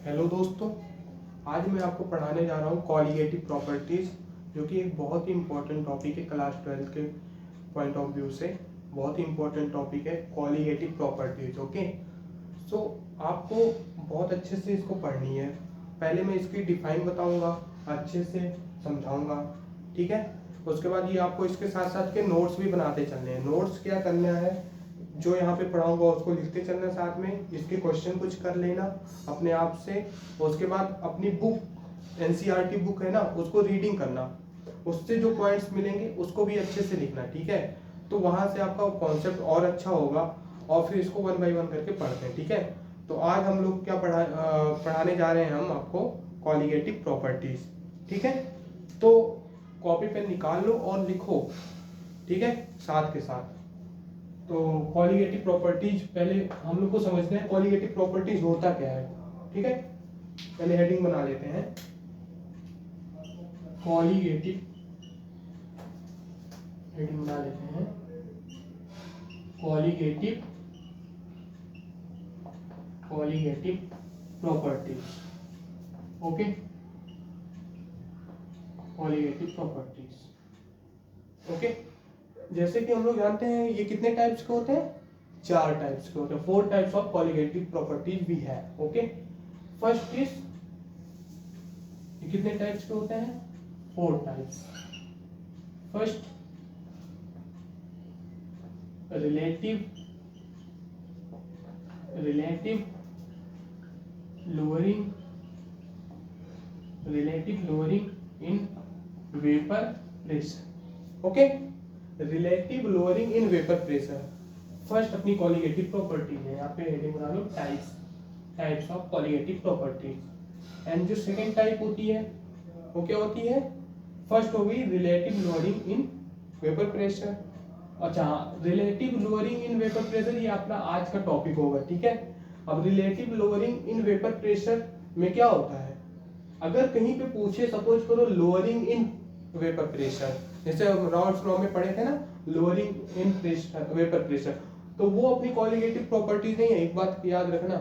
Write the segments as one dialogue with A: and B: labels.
A: Hello दोस्तों, आज मैं आपको पढ़ाने जा रहा हूँ कॉलिगेटिव प्रॉपर्टीज़, जो कि एक बहुत ही इम्पोर्टेंट टॉपिक है क्लास 12 के पॉइंट ऑफ व्यू से। बहुत ही इम्पोर्टेंट टॉपिक है कॉलिगेटिव प्रॉपर्टीज़। ओके, सो आपको बहुत अच्छे से इसको पढ़नी है। पहले मैं इसकी डिफाइन बताऊंगा, अच्छे से समझाऊंगा, ठीक है। उसके बाद ये आपको इसके साथ साथ के नोट्स भी बनाते चलने हैं। नोट्स क्या करना है, जो यहाँ पे पढ़ाऊंगा उसको लिखते चलना, साथ में इसके क्वेश्चन कुछ कर लेना अपने आप से। उसके बाद अपनी बुक एनसीईआरटी बुक है ना, उसको रीडिंग करना, उससे जो पॉइंट्स मिलेंगे उसको भी अच्छे से लिखना, ठीक है। तो वहां से आपका कॉन्सेप्ट और अच्छा होगा, और फिर इसको वन बाय वन करके पढ़ते हैं, ठीक है। तो आज हम लोग क्या पढ़ाने जा रहे हैं, हम आपको कॉलिगेटिव प्रॉपर्टीज, ठीक है। तो कॉपी पेन निकाल लो और लिखो, ठीक है, साथ के साथ। तो कॉलिगेटिव प्रॉपर्टीज पहले हम लोग को समझते हैं, कॉलिगेटिव प्रॉपर्टीज होता क्या है, ठीक है। पहले हेडिंग बना लेते हैं, कॉलिगेटिव हेडिंग बना लेते हैं, colligative properties. Okay, colligative properties. Okay, जैसे कि हम लोग जानते हैं ये कितने टाइप्स के होते हैं, 4 टाइप्स के होते हैं। 4 टाइप्स ऑफ कॉलिगेटिव प्रॉपर्टीज भी है। ओके, फर्स्ट इज, ये कितने टाइप्स के होते हैं, 4 types. First, relative lowering in vapour pressure. Okay, relative lowering in vapour pressure first अपनी कॉलिगेटिव प्रॉपर्टी है। यहाँ पे हेडिंग बना लो, types of colligative properties. And जो सेकेंड टाइप होती है वो क्या होती है, फर्स्ट होगी relative lowering in vapour pressure. अच्छा, relative lowering in vapour pressure ये अपना आज का टॉपिक होगा, ठीक है। अब relative lowering in vapour pressure में क्या होता है, अगर कहीं पे पूछे, सपोज करो लोअरिंग इन वेपर प्रेशर, जैसे राउंड्स लॉ में पढ़े थे ना, लोअरिंग इन वेपर प्रेशर, तो वो अपनी कॉलिगेटिव प्रॉपर्टीज नहीं है। एक बात याद रखना,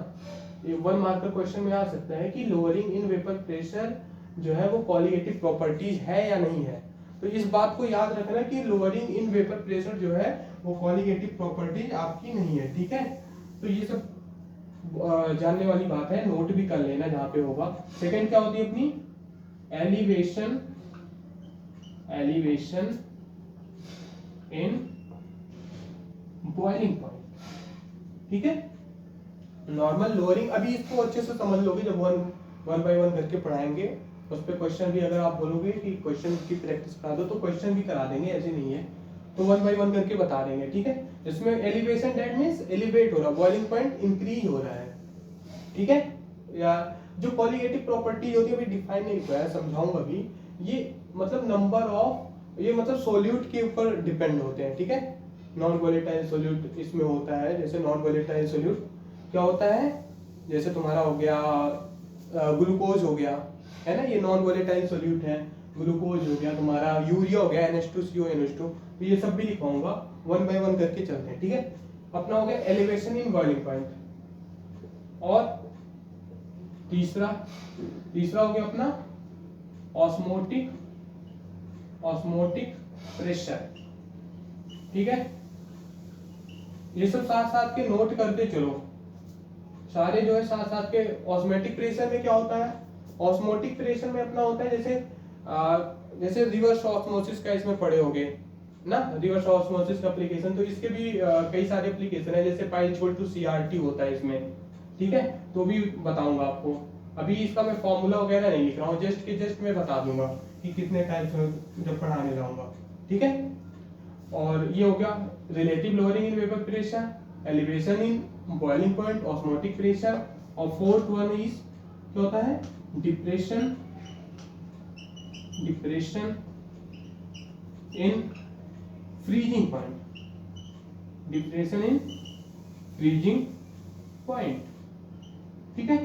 A: ये 1 मार्कर क्वेश्चन में आ सकता है कि लोअरिंग इन वेपर प्रेशर जो है वो कॉलिगेटिव प्रॉपर्टीज है या नहीं है। तो इस बात को याद रखना कि लोअरिंग इन वेपर प्रेशर जो है वो कॉलिगेटिव प्रॉपर्टीज आपकी नहीं है, ठीक है। तो ये सब जानने वाली बात है, नोट भी कर लेना जहां पे होगा। सेकंड क्या होती है अपनी, एलिवेशन इन बॉइलिंग पॉइंट, ठीक है। नॉर्मल लोअरिंग, अभी इसको अच्छे से समझ लोगे जब वन बाय वन करके पढ़ाएंगे। उस पर क्वेश्चन भी, अगर आप बोलोगे कि क्वेश्चन की प्रैक्टिस करा दो तो क्वेश्चन भी करा देंगे, ऐसे नहीं है। तो 1 बाय 1 करके बता देंगे, ठीक है। इसमें एलिवेशन दैट मींस एलिवेट हो रहा, बॉइलिंग पॉइंट इंक्रीज हो रहा है, ठीक है। या जो कॉलिगेटिव प्रॉपर्टी होती है अभी डिफाइन नहीं हुआ है, समझाऊंगा अभी। ये मतलब नंबर ऑफ, ये मतलब सोल्यूट के ऊपर डिपेंड होते हैं, ठीक है। नॉन वोलेटाइल सोल्यूट इसमें होता है, जैसे नॉन वोलेटाइल सोल्यूट क्या होता है, जैसे तुम्हारा हो गया ग्लूकोज हो गया, है ना, ये नॉन वोलेटाइल सोल्यूट है। ग्लूकोज हो गया तुम्हारा, यूरिया हो गया, NH2CO NH2, तो ये सब भी लिखवाऊंगा, 1 बाय 1 करके चलते हैं, ठीक है। अपना हो गया एलिवेशन इन बॉइलिंग पॉइंट। और तीसरा हो गया अपना ऑस्मोटिक प्रेशर, ठीक है। ये सब साथ साथ के नोट करते चलो, सारे जो है साथ साथ के। ऑस्मोटिक प्रेशर में क्या होता है, ऑस्मोटिक प्रेशर में अपना होता है जैसे रिवर्स ऑस्मोसिस का इसमें पढ़े होगे ना, रिवर्स ऑस्मोसिस का एप्लीकेशन। तो इसके भी कई सारे एप्लीकेशन है, जैसे π=CRT होता है इसमें, ठीक है। तो भी बताऊंगा आपको, अभी इसका मैं फॉर्मूला वगैरह नहीं लिख रहा हूँ, जस्ट मैं बता दूंगा कि कितने टाइप्स में जब पढ़ाने जाऊंगा, ठीक है। और ये हो गया relative lowering in vapour pressure, elevation in boiling point, osmotic pressure. और फोर्थ वन इज क्या होता है, डिप्रेशन इन फ्रीजिंग पॉइंट, ठीक है।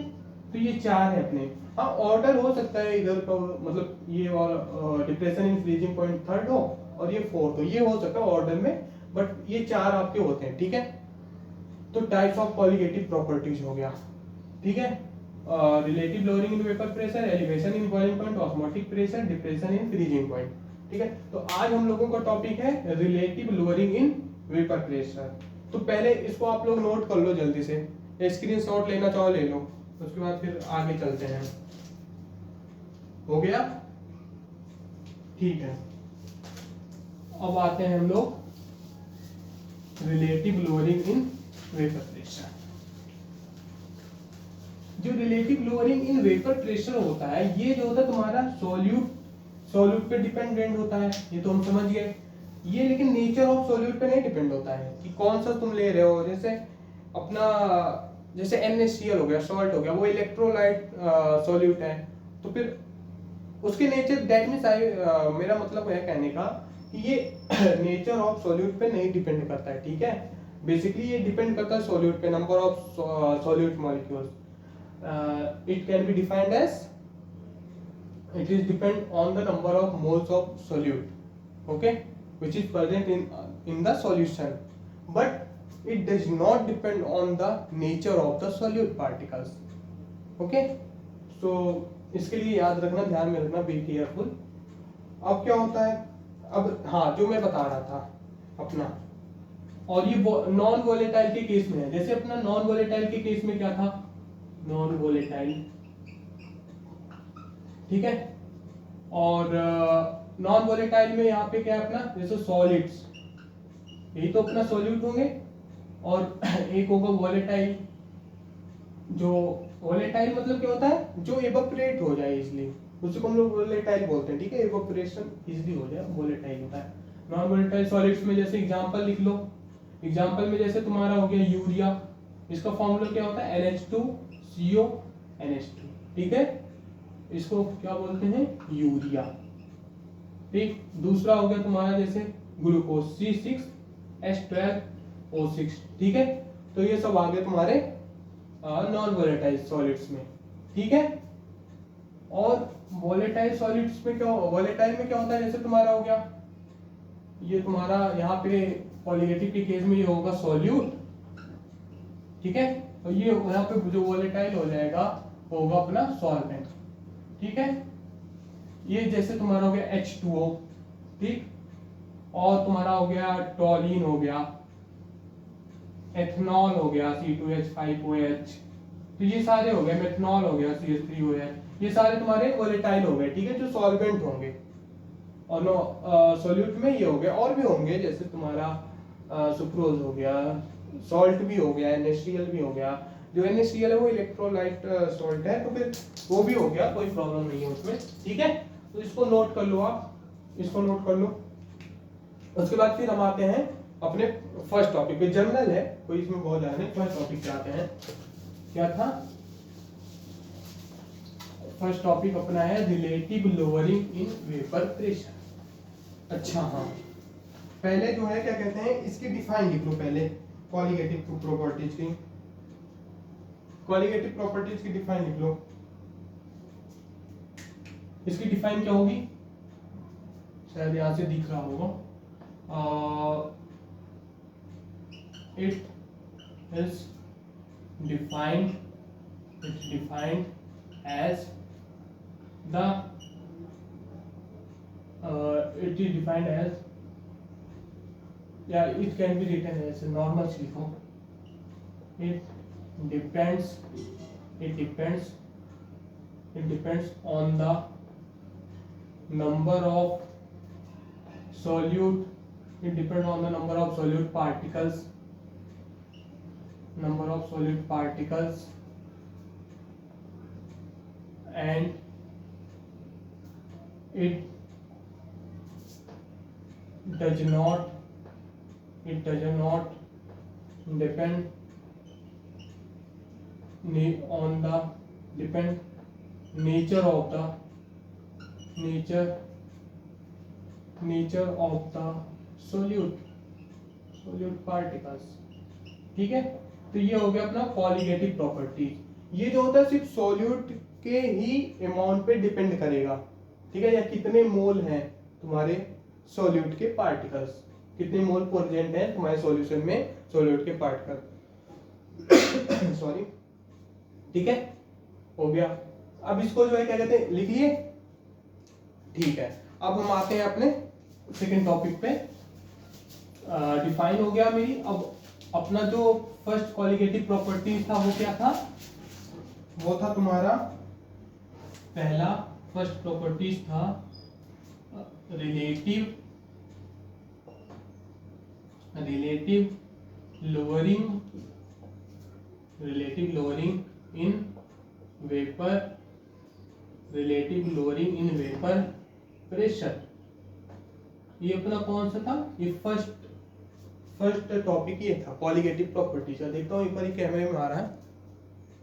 A: तो ये 4 है अपने। हाँ, ऑर्डर हो सकता है इधर का, मतलब ये और depression in freezing point third हो और ये फोर्थ हो, ये हो सकता है ऑर्डर में, बट ये 4 आपके होते हैं, ठीक है। तो टाइप्स ऑफ कॉलिगेटिव प्रॉपर्टीज हो गया, ठीक है। Relative lowering in vapour pressure, elevation in boiling point, osmotic pressure, depression in freezing point. ठीक है, तो आज हम लोगों का टॉपिक है relative lowering in vapour pressure. तो पहले इसको आप लोग नोट कर लो जल्दी से, स्क्रीनशॉट लेना चाहो ले लो, उसके बाद फिर आगे चलते हैं। हो गया? ठीक है, अब आते हैं हम लोग relative lowering in vapour pressure. जो relative lowering in vapour pressure होता है, ये जो होता है तुम्हारा सॉल्यूट पे डिपेंडेंट होता है, ये तो हम समझ गए। ये लेकिन नेचर ऑफ सॉल्यूट पे नहीं डिपेंड होता है कि कौन सा तुम ले रहे हो। जैसे अपना जैसे NaCl हो गया, सॉल्ट हो गया, वो इलेक्ट्रोलाइट सॉल्यूट है, तो फिर उसके नेचर दैट मींस मेरा मतलब है कहने का कि ये नेचर ऑफ सॉल्यूट पे नहीं डिपेंड करता है। ठीक है, बेसिकली ये डिपेंड करता है सॉल्यूट पे, number of solute molecules. It can be defined as it is depend on the number of moles of solute, okay, which is present in the solution, but it does not depend on the nature of the solute particles, okay। so इसके लिए याद रखना, ध्यान में रखना, be careful. अब क्या होता है, अब हाँ जो मैं बता रहा था अपना, और ये नॉन वोलेटाइल के केस में है। जैसे अपना नॉन वोलेटाइल के केस में क्या था, नॉन वोलेटाइल, ठीक है, और नॉन वोलेटाइल में यहाँ पे क्या है अपना, जैसे सॉलिड्स, यही तो अपना सॉल्यूट होंगे, और एक होगा वोलेटाइल। जो वोलेटाइल मतलब क्या होता है, जो इवेपोरेट हो जाए इसलिए, उसको हम लोग वोलेटाइल बोलते हैं। ठीक है, इवेपोरेशन इजीली हो जाए, वोलेटाइल होता है। नॉन वोलेटाइल सॉलिड्स में जैसे एग्जांपल लिख लो, एग्जांपल में जैसे तुम्हारा हो गया यूरिया, इसका फॉर्मूला क्या होता है, NH2CO NH2, ठीक है, इसको क्या बोलते हैं, यूरिया। ठीक, दूसरा हो गया तुम्हारा जैसे ग्लूकोज, C6H12O6, ठीक है। तो ये सब आ गए तुम्हारे नॉन वोलेटाइल सॉलिड्स में, ठीक है। और वोलेटाइल सॉलिड्स में क्या, वोलेटाइल में क्या होता है, जैसे तुम्हारा हो गया ये तुम्हारा यहाँ पे पॉलीगेटिव के केस में ये होगा सॉल्यूट, ठीक है, और ये यहाँ पे जो वोलेटाइल हो जाएगा वो होगा अपना सॉल्वेंट, ठीक है। ये जैसे तुम्हारा हो गया H2O, ठीक, और तुम्हारा हो गया टॉलिन हो गया, एथनॉल हो गया C2H5OH, तो ये सारे हो गए, मेथनॉल हो गया CH3OH, ये सारे तुम्हारे वोलेटाइल हो गए, ठीक है, जो सॉल्वेंट होंगे। और सॉल्यूट में ये हो गया, और भी होंगे जैसे तुम्हारा सुक्रोज हो गया, सॉल्ट भी हो गया, NaCl भी हो गया। जो NaCl है वो इलेक्ट्रोलाइट सॉल्ट है, तो फिर वो भी हो गया, कोई प्रॉब्लम नहीं है उसमें, ठीक है। तो इसको नोट कर लो, आप इसको नोट कर लो। उसके बाद फिर हम आते हैं अपने फर्स्ट टॉपिक पे, जनरल है, कोई इसमें बहुत ज्यादा नहीं। फर्स्ट टॉपिक पे आते हैं, क्या था फर्स्ट टॉपिक अपना है relative lowering in vapour pressure. अच्छा हाँ, पहले जो है क्या कहते हैं, इसकी डिफाइन लिख लो पहले, कॉलिगेटिव प्रॉपर्टीज की, कॉलिगेटिव प्रॉपर्टीज की डिफाइन लिख लो। इसकी डिफाइन क्या होगी, शायद यहां से दिख रहा होगा, it is defined as the it is defined as, yeah, it can be written as normal लिखो, it depends on the number of solute, it depends on the number of solute particles, and it does not depend on the nature of the solute particles, ठीक है। तो ये हो गया अपना colligative properties. ये जो होता है सिर्फ सॉल्यूट के ही अमाउंट पे डिपेंड करेगा, ठीक है, या कितने मोल हैं तुम्हारे सॉल्यूट के पार्टिकल्स, कितने मोल प्रेजेंट हैं तुम्हारे सॉल्यूशन में सॉल्यूट के पार्टिकल सॉरी, ठीक है। हो गया। अब इसको जो है क्या कहते हैं, लिख लिए, ठीक है। अब हम आते हैं अपने सेकंड टॉपिक पे। डिफाइन हो गया मेरी। अब अपना जो फर्स्ट कॉलिगेटिव प्रॉपर्टीज था वो क्या था, वो था तुम्हारा पहला फर्स्ट प्रॉपर्टीज था relative lowering in vapour pressure. ये अपना कौन सा था, ये फर्स्ट टॉपिक ये था कॉलिगेटिव प्रॉपर्टीज। देखता हूँ एक बार कैमरे में आ रहा है,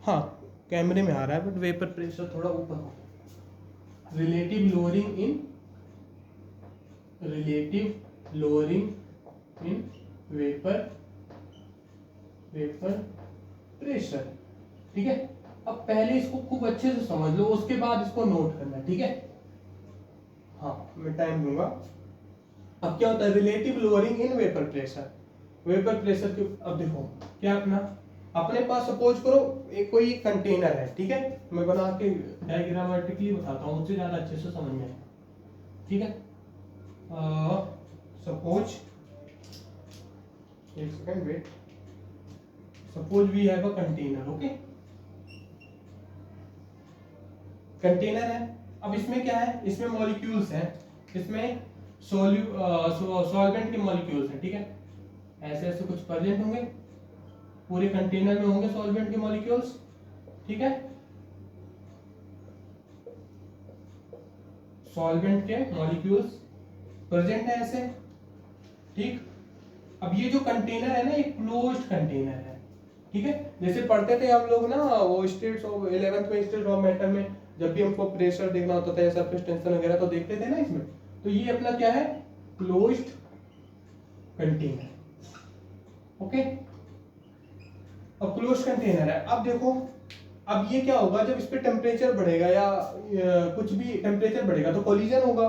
A: हाँ कैमरे में आ रहा है बट वेपर प्रेशर थोड़ा ऊपर हो। Relative lowering in vapour pressure, ठीक है। अब पहले इसको खूब अच्छे से समझ लो, उसके बाद इसको नोट करना, ठीक है। हाँ मैं टाइम दूंगा। अब क्या होता है relative lowering in vapour pressure, vapour pressure के। अब देखो क्या अपने पास सपोज करो एक कोई कंटेनर है, ठीक है। मैं बना के डायग्रामेटिकली बताता हूँ, उससे ज्यादा अच्छे से समझ में आएगा, ठीक है। सपोज, एक second wait, suppose we have a container, okay. Container है। अब इसमें क्या है, इसमें मॉलिक्यूल्स हैं, इसमें सॉल्वेंट के मॉलिक्यूल्स हैं, ठीक है। ऐसे ऐसे कुछ प्रेजेंट होंगे, पूरे कंटेनर में होंगे सॉल्वेंट के मॉलिक्यूल्स, ठीक है। सॉल्वेंट के मॉलिक्यूल्स प्रेजेंट है ऐसे, ठीक। अब ये जो कंटेनर है ना, ये क्लोज्ड कंटेनर है, ठीक है। जैसे पढ़ते थे हम लोग ना वो स्टेट्स ऑफ 11th में, स्टेट ऑफ मैटर में, जब भी हमको प्रेशर देखना होता था या सरफेस टेंशन वगैरह तो देखते थे ना इसमें। तो ये अपना क्या है, क्लोज्ड कंटेनर, ओके। अब क्लोज्ड कंटेनर है। अब देखो अब ये क्या होगा, जब इस पे टेम्परेचर बढ़ेगा या कुछ भी टेम्परेचर बढ़ेगा तो कोलिजन होगा,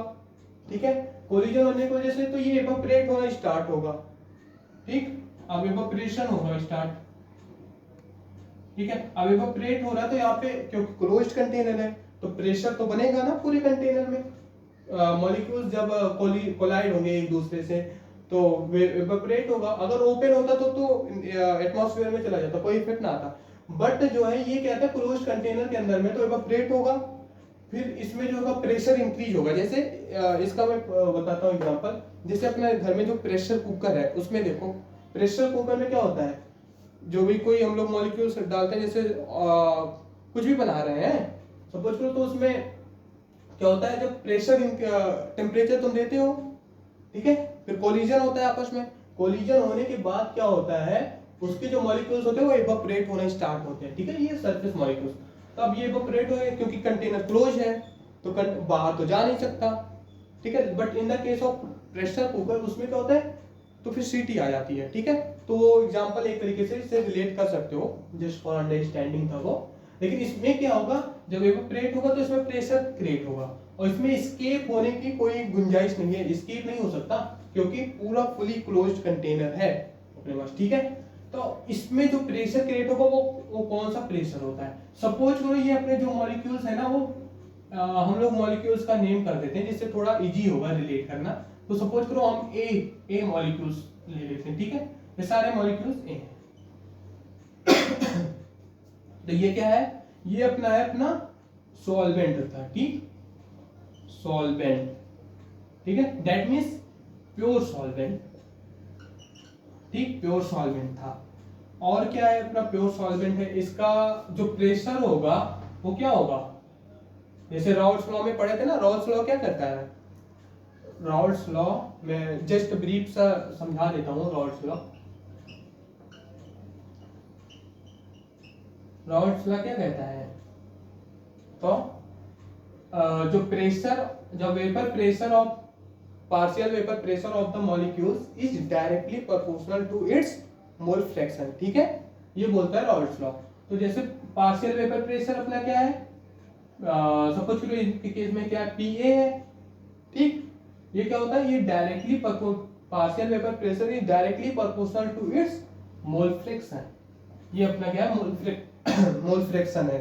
A: ठीक है। कोलिजन होने की वजह से तो ये इवेपोरेट होना स्टार्ट होगा, ठीक। अब इवेपोरेशन होगा स्टार्ट, ठीक है। अब इवेपोरेट हो रहा है तो यहाँ पे क्योंकि क्लोज्ड कंटेनर है तो प्रेशर तो बनेगा ना पूरे कंटेनर में। मॉलिक्यूल्स जब कोलाइड होंगे एक दूसरे से तो इवेपोरेट होगा। अगर ओपन होता तो एटमॉस्फेयर में चला जाता, कोई इफेक्ट ना आता। बट जो है ये क्या है, क्लोज्ड कंटेनर के अंदर में तो इवेपोरेट होगा, फिर इसमें जो होगा प्रेशर इंक्रीज होगा। जैसे इसका मैं बताता हूँ एग्जांपल। जैसे अपने घर में जो प्रेशर कुकर है उसमें देखो, प्रेशर कुकर में क्या होता है, जो भी कोई हम लोग मॉलिक्यूल्स डालते हैं, जैसे कुछ भी बना रहे हैं सपोज करो, तो उसमें क्या होता है, जब प्रेशर टेम्परेचर तुम देते हो, ठीक है, फिर कोलिजन होता है आपस में। कोलिजन होने के बाद क्या होता है, उसके जो मॉलिक्यूल्स होते हैं वो इवेपोरेट होना स्टार्ट होते हैं, ठीक है, ये सरफेस मॉलिक्यूल्स। तो अब ये इवेपोरेट हो गए क्योंकि कंटेनर क्लोज है तो बाहर तो जा नहीं सकता, ठीक है। But in the case of pressure cooker उसमें क्या होता है, तो फिर सीटी आ जाती है, ठीक है। तो वो एग्जांपल एक तरीके से इससे रिलेट कर सकते हो, जस्ट फॉर अंडरस्टैंडिंग था वो। लेकिन इसमें क्या होगा, जब इवेपोरेट होगा तो इसमें प्रेशर क्रिएट होगा और इसमें एस्केप होने की कोई गुंजाइश नहीं है, एस्केप नहीं हो सकता क्योंकि पूरा फुली क्लोज्ड कंटेनर है अपने पास, ठीक है। तो इसमें जो प्रेशर क्रिएट होगा वो कौन सा प्रेशर होता है। सपोज करो ये अपने जो मॉलिक्यूल्स है ना वो हम लोग मॉलिक्यूल्स का नेम कर देते हैं जिससे थोड़ा इजी होगा रिलेट करना। तो सपोज करो हम ए मॉलिक्यूल्स ले लेते हैं, ठीक है। ये सारे मॉलिक्यूल्स ए हैं। तो ये क्या है, ये अपना है अपना सॉल्वेंट था, ठीक, सॉल्वेंट, ठीक है। दैट मींस प्योर सॉल्वेंट, ठीक, प्योर सॉल्वेंट था। और क्या है अपना प्योर सॉल्वेंट है, इसका जो प्रेशर होगा वो क्या होगा, जैसे राउल्ट्स लॉ में पढ़े थे ना, राउल्ट्स लॉ क्या करता है। राउल्ट्स लॉ मैं जस्ट ब्रीफ सा समझा देता हूँ। राउल्ट्स लॉ क्या कहता है, तो जो प्रेशर, जो vapour pressure of partial vapour pressure of the molecules is directly proportional to its mole fraction, ठीक है, ये बोलता है राउल्ट्स लॉ। तो जैसे पार्शियल वेपर प्रेशर अपना क्या है, सपोज करो इनके केस में क्या पी ए है, ठीक। ये क्या होता है, ये directly partial vapour pressure is directly proportional to its mole fraction. ये अपना क्या है, मोल फ्रैक्शन है,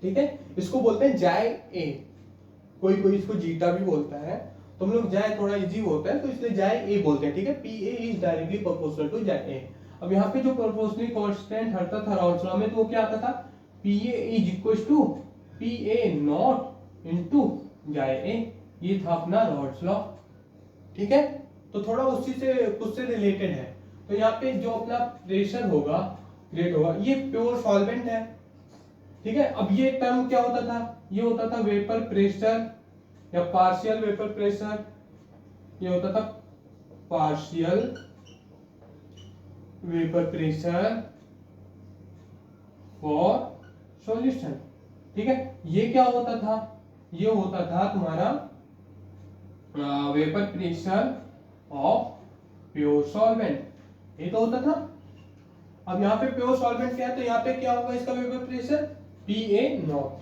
A: ठीक है, इसको बोलते हैं जाय ए, कोई कोई इसको जीटा भी बोलता है, तो हम लोग जाय थोड़ा इजी होता है तो इसलिए जाय ए बोलते हैं, ठीक है। P A is directly proportional to chi A. अब यहाँ पे जो प्रोपोर्शनल कांस्टेंट हटता था राउल्स लॉ में, तो वो क्या आता था, P A is equal to P A not into chi A, ये था अपना राउल्स लॉ, ठीक है। तो थोड़ा उसी से कुछ से रिलेटेड है। तो यहाँ पे जो अपना प्रेशर होगा क्रिएट होगा, ये प्योर सॉल्वेंट है, ठीक है। अब ये टर्म क्या होता था, ये होता था वेपर प्रेशर या पार्शियल वेपर प्रेशर, ये होता था partial vapour pressure for solution, ठीक है। ये क्या होता था, ये होता था तुम्हारा vapour pressure of pure solvent, ये तो होता था। अब यहाँ पे प्योर सॉल्वेंट क्या है, तो यहाँ पे क्या होगा इसका vapour pressure P A not,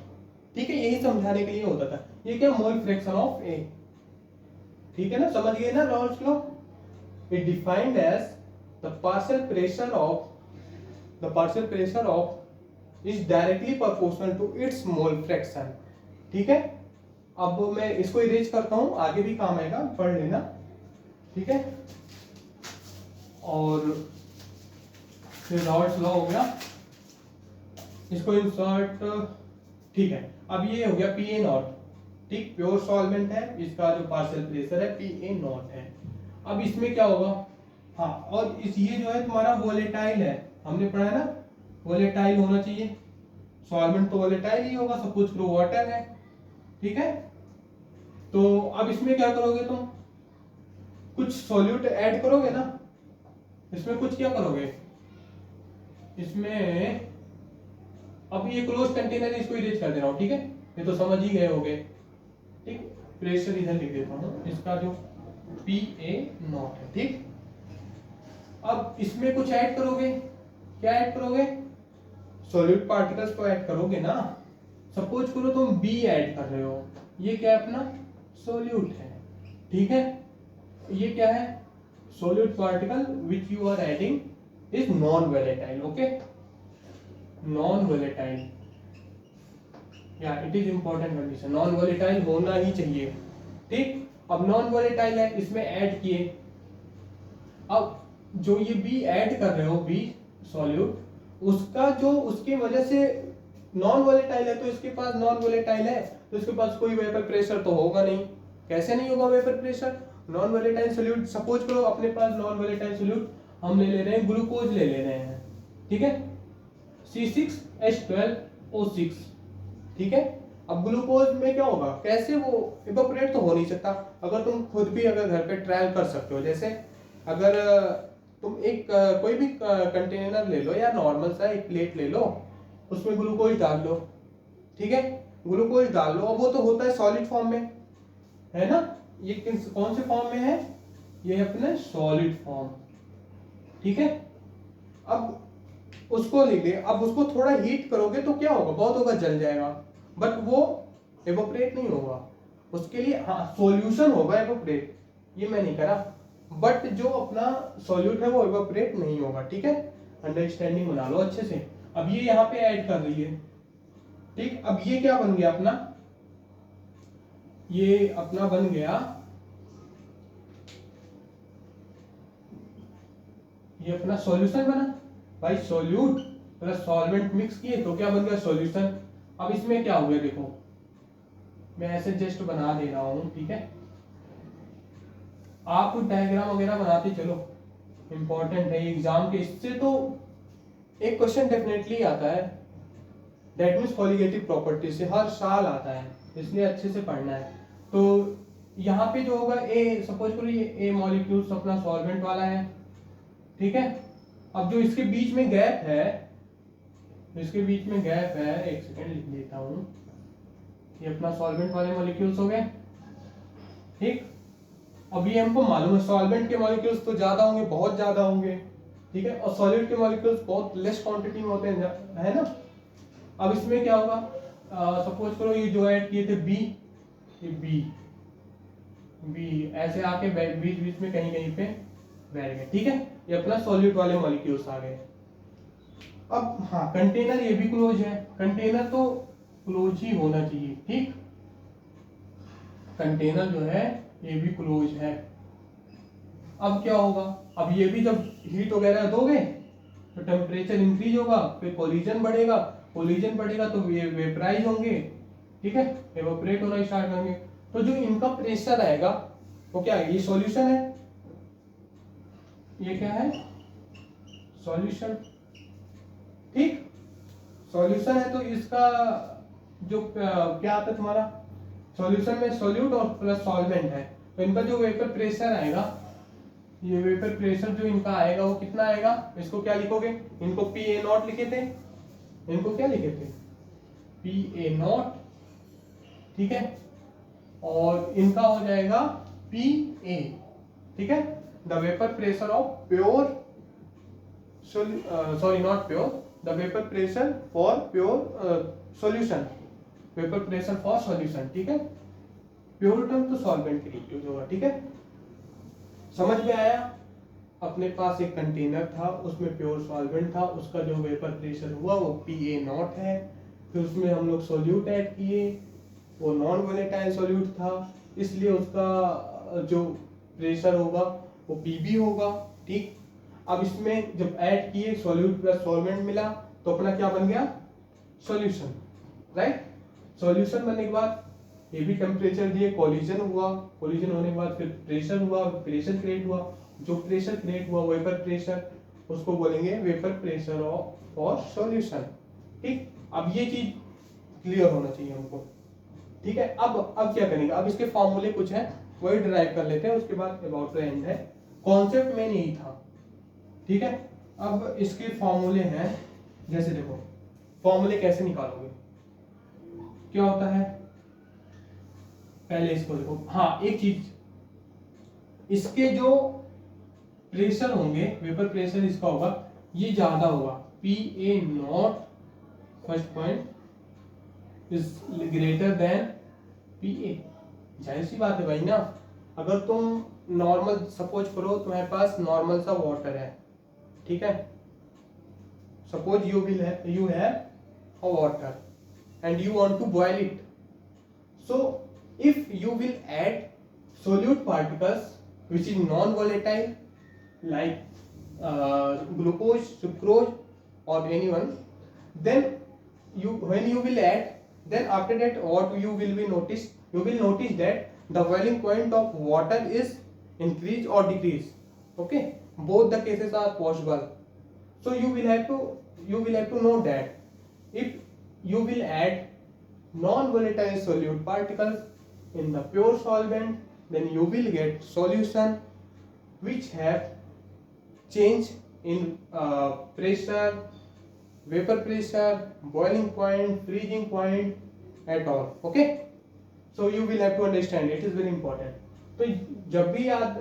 A: ठीक है। यही समझाने के लिए होता था। ये क्या, मोल फ्रैक्शन ऑफ ए, ठीक है ना, समझ गए ना Raoult's law. It defined as the partial pressure of is directly proportional to its mole fraction, ठीक है। अब मैं इसको इरेज करता हूं, आगे भी काम आएगा, पढ़ लेना, ठीक है। और फिर राउल्स लॉ हो गया, इसको इंसर्ट, ठीक है। अब ये हो गया पी ए नॉट, ठीक, प्योर सॉल्वेंट है, इसका जो पार्शियल प्रेशर है पी ए नॉट है। अब इसमें क्या होगा, हाँ, और इस ये जो है तुम्हारा वोलेटाइल है, हमने पढ़ा है ना, वोलेटाइल होना चाहिए, सॉल्वेंट तो वोलेटाइल ही होगा, सपोज करो वाटर है, ठीक है। तो अब इसमें क्या करोगे तुम, कुछ सॉल्यूट ऐड करोगे ना, इसमें कुछ क्या करोगे, इसमें अब ये क्लोज कंटेनर, इसको इरेज कर दे रहा हूं, ठीक है, ये तो समझ ही गए होगे, ठीक। प्रेशर इधर लिख देता हूं, इसका जो पी ए नॉट है, ठीक। अब इसमें कुछ ऐड करोगे, क्या ऐड करोगे, सॉल्यूट पार्टिकल्स को ऐड करोगे ना। सपोज करो तुम बी ऐड कर रहे हो, ये क्या है अपना सॉल्यूट है, ठीक है। ये क्या है, solute particle which you are adding is non volatile, okay, non volatile, या it is important condition, non volatile होना ही चाहिए, ठीक। अब नॉन वोलेटाइल है, इसमें ऐड किए, अब जो ये बी ऐड कर रहे हो, बी सॉल्यूट, उसका जो उसकी वजह से नॉन वोलेटाइल है, तो इसके पास नॉन वोलेटाइल है, तो इसके पास कोई वेपर प्रेशर तो होगा नहीं। कैसे नहीं होगा vapour pressure, non volatile solute, suppose करो अपने पास नॉन वोलेटाइल सॉल्यूट हम ले ले रहे हैं, ग्लूकोज ले ले रहे हैं, ठीक है, C6H12O6, ठीक है। अब ग्लूकोज में क्या होगा, कैसे वो इवेपोरेट तो हो नहीं सकता। अगर तुम खुद भी अगर घर पे ट्रायल कर सकते हो, जैसे अगर तुम एक कोई भी कंटेनर ले लो या नॉर्मल सा एक प्लेट ले लो, उसमें ग्लूकोज डाल लो, ठीक है, ग्लूकोज डाल लो, अब वो तो होता है सॉलिड फॉर्म में, है ना। ये कौन से फॉर्म में है, ये है अपने सॉलिड फॉर्म, ठीक है। अब उसको ले ले, अब उसको थोड़ा हीट करोगे तो क्या होगा, बहुत होगा, जल जाएगा, बट वो एवोपरेट नहीं होगा, उसके लिए हाँ सॉल्यूशन होगा एवोपरेट, ये मैं नहीं करा, बट जो अपना सॉल्यूट है वो एवोपरेट नहीं होगा, ठीक है। अंडरस्टैंडिंग बना लो अच्छे से। अब ये यहाँ पे ऐड कर रही है, ठीक। अब ये क्या बन गया अपना, ये अपना बन गया, ये अपना सॉल्यूशन बना भाई, सॉल्यूट प्लस सॉल्वेंट मिक्स किए तो क्या बन गया सॉल्यूशन। अब इसमें क्या हुआ देखो, मैं ऐसे जस्ट बना दे रहा हूं, ठीक है, आप डायग्राम वगैरह बनाते चलो, इंपॉर्टेंट है एग्जाम के, इससे तो एक क्वेश्चन डेफिनेटली आता है, दैट मींस कॉलिगेटिव प्रॉपर्टी से हर साल आता है, इसलिए अच्छे से पढ़ना है। तो यहाँ पे जो होगा ए, सपोज करो ये ए मॉलिक्यूल्स अपना सॉल्वेंट वाला है, ठीक है। अब जो इसके बीच में गैप है, इसके बीच में गैप है, एक सेकेंड लिख देता हूं, ये अपना सॉल्वेंट वाले मॉलिक्यूल्स हो गए, ठीक। अब ये हमको मालूम है सॉल्वेंट के मॉलिक्यूल्स तो ज्यादा होंगे, बहुत ज्यादा होंगे, ठीक है, और सॉलिड के मॉलिक्यूल्स बहुत लेस क्वांटिटी में होते हैं, है ना। अब इसमें क्या होगा, सपोज करो ये जो ऐड किए थे बी, ये बी ऐसे आके बीच बीच में कहीं कहीं पे बैठ गए, ठीक है, ये अपना सॉल्यूट वाले मॉलिक्यूल्स आ गए। अब हाँ कंटेनर ये भी क्लोज है, कंटेनर तो क्लोज ही होना चाहिए, ठीक। कंटेनर जो है ये भी क्लोज है। अब क्या होगा, अब ये भी जब हीट वगैरह दोगे तो टेम्परेचर इंक्रीज होगा, फिर कोलिजन बढ़ेगा, कोलिजन बढ़ेगा तो ये वेपराइज होंगे, ठीक है, एवोपरेट होना स्टार्ट होंगे। तो जो इनका प्रेशर आएगा वो क्या है, ये सॉल्यूशन है, ये क्या है, सॉल्यूशन, ठीक। सॉल्यूशन है तो इसका जो क्या आता है तुम्हारा, सॉल्यूशन में सॉल्यूट और प्लस सॉल्वेंट है, तो इनका जो वेपर प्रेशर आएगा, ये वेपर प्रेशर जो इनका आएगा वो कितना आएगा, इसको क्या लिखोगे, इनको PA0 लिखे थे, इनको क्या लिखे थे, PA0, ठीक है, और इनका हो जाएगा PA, ठीक है। The vapour pressure of pure, sorry not pure, the vapour pressure for pure solution, vapour pressure for solution, ठीक है। प्योर टर्म तो सॉल्वेंट के लिए यूज होगा, ठीक है। समझ में आया, अपने पास एक कंटेनर था, उसमें प्योर सॉल्वेंट था, उसका जो वेपर प्रेशर हुआ वो PA0 है, फिर उसमें हम लोग सोल्यूट ऐड किए, वो नॉन वोलेटाइल सोल्यूट था, इसलिए उसका जो प्रेशर होगा वो PB होगा, ठीक। अब इसमें जब ऐड किए सोल्यूट प्लस सॉल्वेंट मिला तो अपना क्या बन गया, सॉल्यूशन, राइट। सॉल्यूशन बनने के बाद ये भी टेम्परेचर दिए, कोलिजन हुआ, कोलिजन होने के बाद फिर प्रेशर हुआ, प्रेशर क्रिएट हुआ, जो प्रेशर क्रिएट हुआ वेपर प्रेशर, उसको बोलेंगे vapour pressure of for solution, ठीक। अब ये चीज क्लियर होना चाहिए हमको, ठीक है। अब क्या करेंगे, अब इसके फॉर्मूले कुछ है वही ड्राइव कर लेते हैं, उसके बाद अबाउट टू एंड है, कॉन्सेप्ट मेन यही था, ठीक है। अब इसके फॉर्मूले हैं, जैसे देखो फॉर्मूले कैसे निकालोगे, क्या होता है, पहले इसको देखो, हाँ एक चीज, इसके जो प्रेशर होंगे, वेपर प्रेशर इसका होगा, ये ज्यादा होगा, PA0 first point is greater than PA, जाहिर सी बात है भाई ना। अगर तुम नॉर्मल सपोज करो तुम्हारे पास नॉर्मल सा वाटर है, ठीक है, suppose you have a water and you want to boil it, so if you will add solute particles which is non volatile like glucose, sucrose or anyone, then when you will add, then after that what you will notice that the boiling point of water is increase or decrease, okay, both the cases are possible. So you will have to know that if you will add non volatile solute particles in the pure solvent, then you will get solution which have change in pressure, vapor pressure, boiling point, freezing point at all, okay. So you will have to understand, it is very important. तो जब भी याद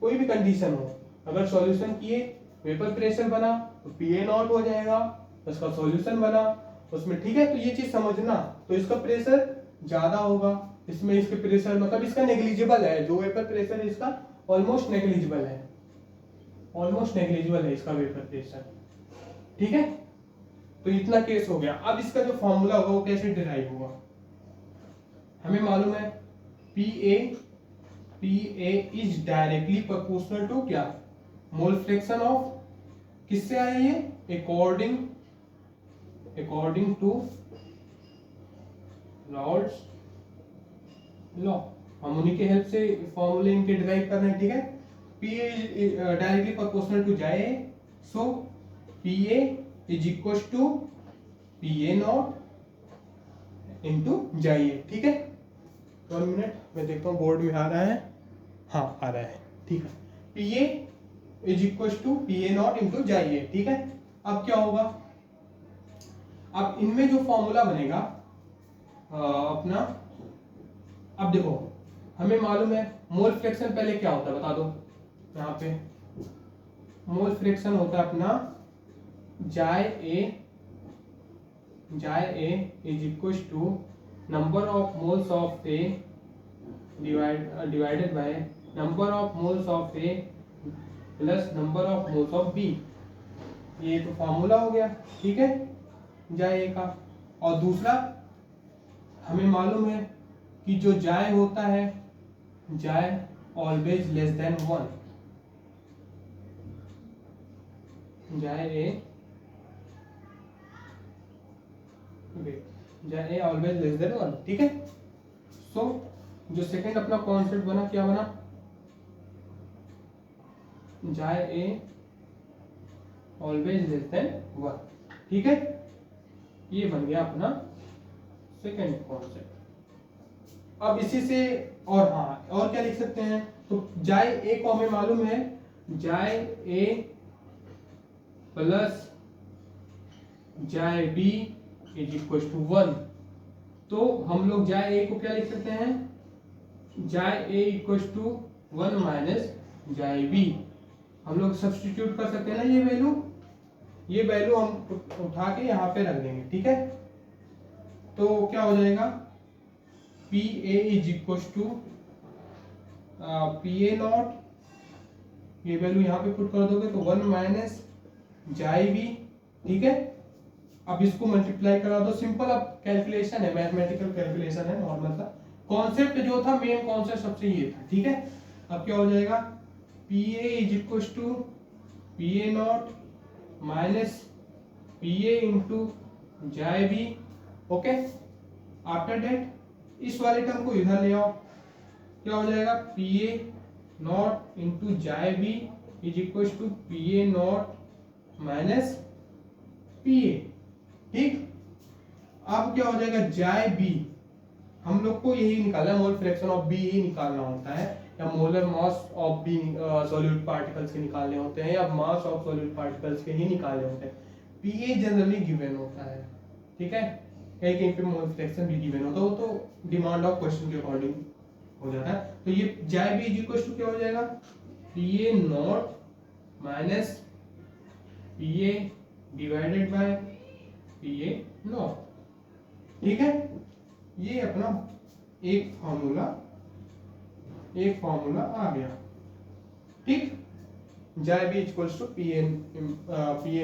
A: कोई भी condition हो, अगर solution किए vapour pressure बना तो PA0 हो जाएगा, उसका सॉल्यूशन बना उसमें, ठीक है। तो ये चीज समझना, तो इसका प्रेशर ज्यादा होगा, इसमें इसके प्रेशर मतलब इसका नेग्लिजिबल है, जो वेपर प्रेशर है इसका ऑलमोस्ट नेग्लिजिबल है, इसका वेपर प्रेशर, ठीक है। तो इतना केस हो गया। अब इसका जो फॉर्मूला होगा वो कैसे डिराइव होगा, हमें मालूम है PA is directly proportional to क्या, मोल फ्रैक्शन ऑफ, किससे आया ये, अकॉर्डिंग टू रॉल्स लॉ, हम उन्हीं के हेल्प से फॉर्मूले इनके डिराइव करना है, ठीक है। PA is directly proportional to chi, so PA is equal to PA0 into chi, ठीक है। 1 मिनट मैं देखता हूँ बोर्ड में आ रहा है, हाँ आ रहा है, ठीक है। PA is equal to PA0 into chi, ठीक है। अब क्या होगा, अब इनमें जो फॉर्मूला बनेगा अपना, अब देखो हमें मालूम है मोल फ्रैक्शन पहले क्या होता है बता दो, यहाँ पे मोल फ्रैक्शन होता है अपना जाय A is equal to number of moles of A divided by number of moles of A plus number of moles of B, ये तो फॉर्मूला हो गया, ठीक है, जाए ए का। और दूसरा हमें मालूम है कि जो जाय होता है, जाय ऑलवेज लेस देन 1, जाय ए ऑलवेज लेस देन 1, ठीक है। सो जो सेकंड अपना कॉन्सेप्ट बना, क्या बना, जाय ए ऑलवेज लेस देन 1, ठीक है। ये बन गया अपना सेकंड कॉन्सेप्ट। अब इसी से और हाँ, और क्या लिख सकते हैं, तो जाय ए को हमें मालूम है, जाय ए प्लस जाय बी इज इक्वल टू 1। तो हम लोग जाय ए को क्या लिख सकते हैं, जाय ए इक्वल टू 1 माइनस जाय बी। हम लोग सब्स्टिट्यूट कर सकते हैं ना, ये वैल्यू हम उठा के यहाँ पे रख देंगे, ठीक है। तो क्या हो जाएगा, P A is equal to P A not, ये वैल्यू यहाँ पे पुट कर दोगे तो 1 माइनस जाई बी, ठीक है। अब इसको मल्टीप्लाई करा दो, सिंपल अब कैलकुलेशन है, मैथमेटिकल कैलकुलेशन है नॉर्मल सा। कॉन्सेप्ट जो था, मेन कॉन्सेप्ट सबसे ये था, ठीक है। अब क्या हो जाएगा, P A is equal to P A not minus P A into chi B, okay. After that इस वाले टर्म को इधर ले आओ, क्या हो जाएगा, P A not into chi B is equal to P A not minus P A, ठीक। अब क्या हो जाएगा, जाई बी, हम लोग को यही निकालना है, मोल फ्रैक्शन ऑफ बी ही निकालना होता है, या molar mass of B solute particles के निकालने होते हैं, या मास ऑफ सॉल्यूट पार्टिकल्स के ही निकालने होते हैं। पी ए जनरली गिवन होता है, ठीक है। कहीं कहीं पे मोल फ्रैक्शन भी गिवन होता है, वो तो डिमांड ऑफ क्वेश्चन के अकॉर्डिंग हो जाता है। तो ये जाई बी इज इक्वल टू क्या हो जाएगा, P A not minus P A divided by P A not, ठीक है। ये अपना एक फॉर्मूला आ गया, ठीक। Chi B equals to P A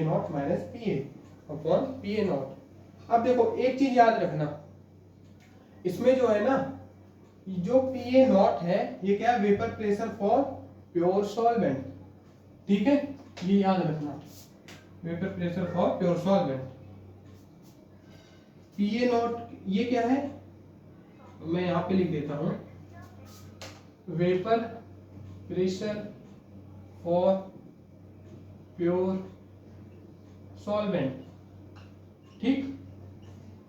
A: not minus P A upon P A not. अब देखो एक चीज याद रखना, इसमें जो है ना, जो पी ए नॉट है, ये क्या है, vapour pressure for pure solvent, ठीक है। ये याद रखना, vapour pressure for pure solvent. P A not ये क्या है, मैं यहां पे लिख देता हूं, vapour pressure for pure solvent, ठीक।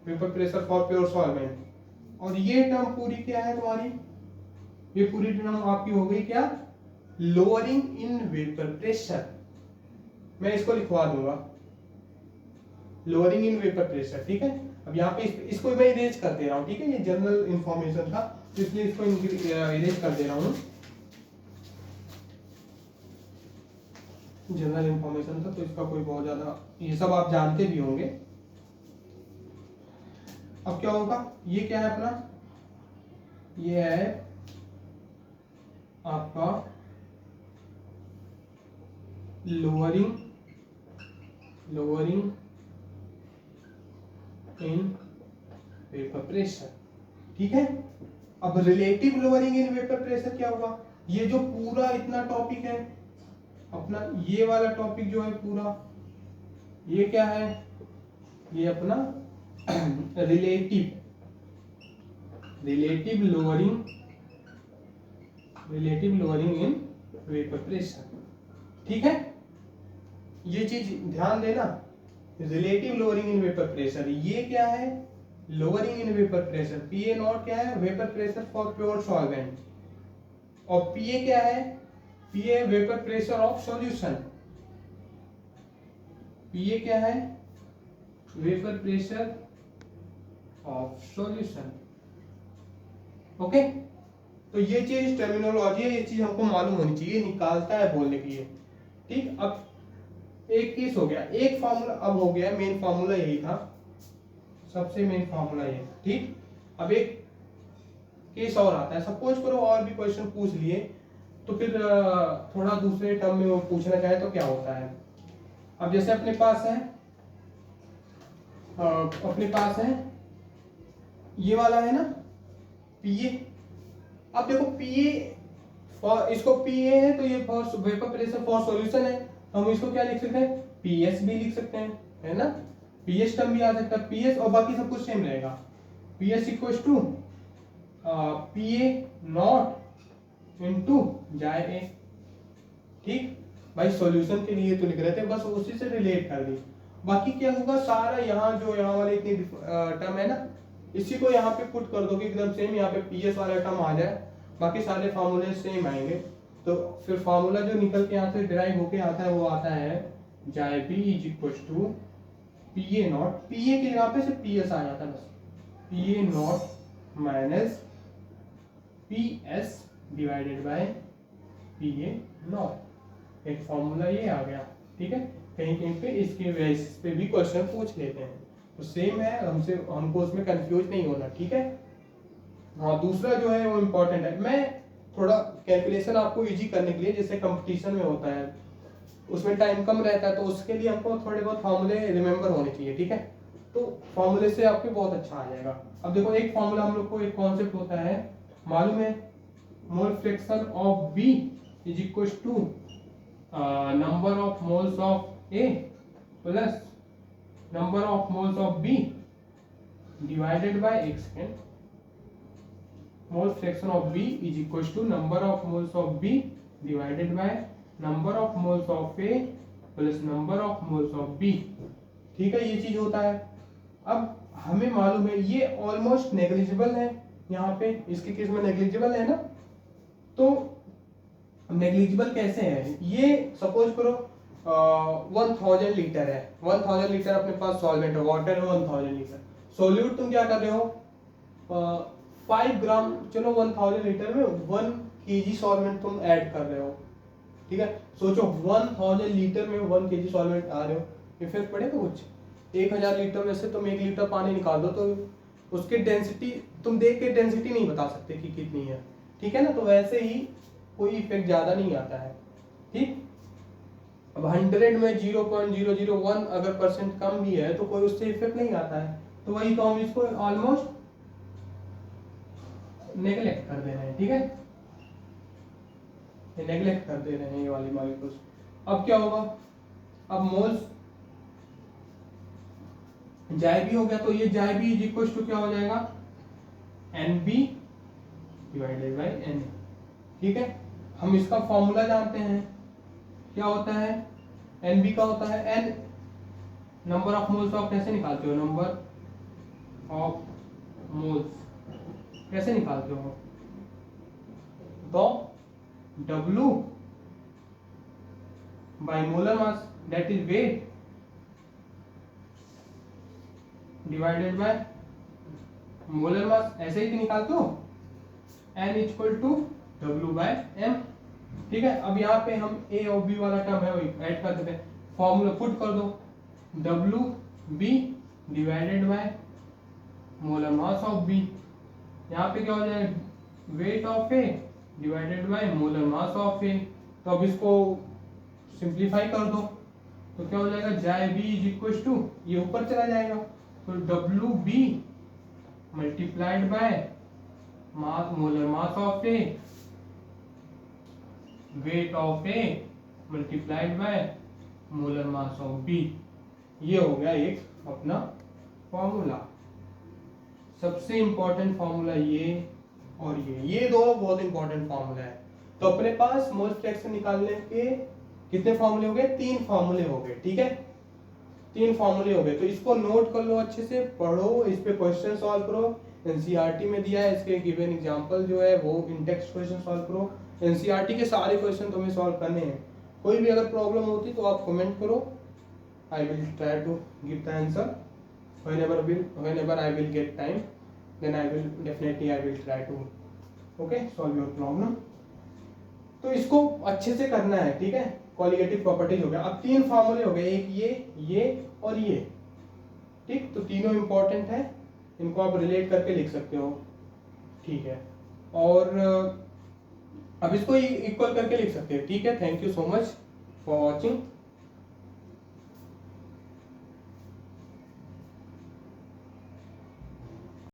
A: Vapour pressure for pure solvent. और ये टर्म पूरी क्या है तुम्हारी, ये पूरी टर्म आपकी हो गई क्या, लोअरिंग इन वेपर प्रेशर। मैं इसको लिखवा दूंगा, लोअरिंग इन वेपर प्रेशर, ठीक है। अब यहाँ पे इसको मैं इरेज कर दे रहा हूँ, ठीक है। ये जनरल इंफॉर्मेशन था, इसलिए इसको इरेज कर दे रहा हूँ, जनरल इंफॉर्मेशन था, तो इसका कोई बहुत ज्यादा, ये सब आप जानते भी होंगे। अब क्या होगा, ये क्या है अपना, ये है आपका लोअरिंग इन वेपर प्रेशर, ठीक है। अब relative lowering in vapour pressure क्या हुआ, ये जो पूरा इतना टॉपिक है अपना, ये वाला टॉपिक जो है पूरा, ये क्या है, ये अपना relative lowering in vapour pressure, ठीक है। ये चीज ध्यान देना, relative lowering in vapour pressure, ये क्या है, lowering in vapour pressure. P A not क्या है, vapour pressure for pure solvent, और पी ए क्या है, P A vapour pressure of solution. P A क्या है, vapour pressure of solution, okay. तो ये चीज टर्मिनोलॉजी है, ये चीज हमको मालूम होनी चाहिए, निकालता है बोलने के लिए, ठीक। अब एक केस हो गया, एक फार्मूला अब हो गया, मेन फार्मूला यही था, सबसे मेन फार्मूला ये, ठीक। अब एक केस और आता है, सपोज करो और भी क्वेश्चन पूछ लिए, तो फिर थोड़ा दूसरे टर्म में वो पूछना चाहे तो क्या होता है। अब जैसे अपने पास है ये वाला है ना पीए। अब देखो पीए इसको पीए है तो ये for vapour pressure for solution है, तो हम इसको क्या लिख सकते हैं, पीएस भी लिख सकते हैं, है ना। पीएस टर्म भी आ सकता है, पीएस, और बाकी सब कुछ सेम रहेगा। PS equals to PA not into chi A. ठीक भाई, सॉल्यूशन के लिए तो लिख रहे थे, बस उसी से रिलेट कर दी। बाकी क्या होगा, सारा यहाँ जो यहाँ वाले इतनी टर्म है ना, इसी को यहाँ पे पुट कर दोगे एकदम सेम, यहाँ पे पीएस वाला टर्म आ जाए, बाकी सारे फार्मूले सेम आएंगे। तो फिर फार्मूला जो निकल के यहाँ से डिराइव होके आता है वो आता है जाए B is equal to PA naught, p a के यहाँ पे से पीएस आ जाता है बस, p a naught minus p s divided by p a naught. एक फॉर्मूला ये आ गया। ठीक है, कहीं कहीं पे इसके बेसिस पे भी क्वेश्चन पूछ लेते हैं, तो सेम है, हमको उसमें कंफ्यूज नहीं होना। ठीक है, हाँ दूसरा जो है वो इम्पोर्टेंट है। मैं थोड़ा कैलकुलेशन आपको इजी करने के लिए, जैसे कंपटीशन में होता है उसमें टाइम कम रहता है, तो उसके लिए हमको थोड़े बहुत फार्मूले रिमेंबर होने चाहिए। ठीक है, तो फार्मूले से आपके बहुत अच्छा आ जाएगा। अब देखो एक फार्मूला हम लोग को, एक कॉन्सेप्ट होता है मालूम है, mole fraction of B is equal to number of moles of A plus number of moles of B divided by एक second. Mole fraction of B is equal to number of moles of B divided by number of moles of A plus number of moles of B. ठीक है, ये चीज होता है। अब हमें मालूम है ये ऑलमोस्ट नेग्लिजिबल है, यहाँ पे इसके केस में नेग्लिजिबल है ना। तो नेग्लिजिबल कैसे है, ये सपोज करो 1000 लीटर है, 1000 लीटर अपने पास सॉल्वेंट है, वाटर है 1000 लीटर, सोल्यूट तुम क्या कर रहे हो 5 ग्राम, चलो 1000 लीटर में 1 kg सॉल्वेंट तुम ऐड कर रहे हो। ठीक है, सोचो 1000 लीटर में 1 kg सॉल्वेंट आ रहे हो, इफेक्ट पड़ेगा कुछ। 1000 लीटर में से तुम 1 लीटर पानी निकाल दो तो उसकी डेंसिटी तुम देख के डेंसिटी नहीं बता सकते कि कितनी है। ठीक है ना, तो वैसे ही कोई इफेक्ट ज्यादा नहीं आता है। ठीक, अब 100 में 0.001 अगर परसेंट कम भी है तो कोई उससे इफेक्ट नहीं आता है, तो वही तो हम इसको ऑलमोस्ट नेगलेक्ट कर दे रहे हैं। ठीक है, नेगलेक्ट कर दे रहे हैं ये वाली मॉलिक्यूल्स। अब क्या होगा, अब मोल्स जाए भी हो गया, तो ये जाए भी इज इक्वल टू क्या हो जाएगा, NB डिवाइडेड बाय Na। ठीक है, हम इसका फॉर्मूला जानते हैं, क्या होता है, NB का होता है N number of moles of, कैसे निकालते हो, नंबर ऑफ मोल्स कैसे निकालते हो, तो W by molar mass that is weight divided by molar mass, ऐसे ही निकालते हो, N equal to W by M। ठीक है, अब यहाँ पे हम A और B वाला टर्म है वो ऐड कर देते हैं, फॉर्मूला पुट कर दो, WB divided by molar mass of B। यहाँ पे क्या हो जाएगा, weight of A divided by molar mass of A। तो अब इसको सिंप्लीफाई कर दो, तो क्या हो जाएगा, जाए B इज इक्वल टू, ये ऊपर चला जाएगा, तो WB multiplied by molar mass of A, weight of A multiplied by molar mass of B। ये हो गया एक अपना फॉर्मूला। सबसे इंपॉर्टेंट फॉर्मूला ये और ये दो बहुत इंपॉर्टेंट फॉर्मूला है। तो अपने पास मोल फ्रैक्शन निकालने के कितने फॉर्मूले हो गए, 3 फॉर्मूले हो गए। ठीक है, 3 फॉर्मूले हो गए, तो इसको नोट कर लो, अच्छे से पढ़ो, इस पे क्वेश्चन सॉल्व करो। एनसीईआरटी में दिया है, इसके गिवन एग्जांपल जो है वो इन टेक्स्ट क्वेश्चन सॉल्व करो। एनसीईआरटी के सारे क्वेश्चन तुम्हें सॉल्व करने हैं। कोई भी अगर प्रॉब्लम होती तो आप कमेंट करो, I will try to give the answer whenever I will get time, then I will try to solve your problem। तो इसको अच्छे से करना है। ठीक है, कॉलिगेटिव प्रॉपर्टीज हो गया। अब 3 फॉर्मूले हो गए, एक ये और ये। ठीक, तो तीनों इंपॉर्टेंट है, इनको आप रिलेट करके लिख सकते हो। ठीक है, और अब इसको इक्वल करके लिख सकते हो। ठीक है, thank you so much for watching.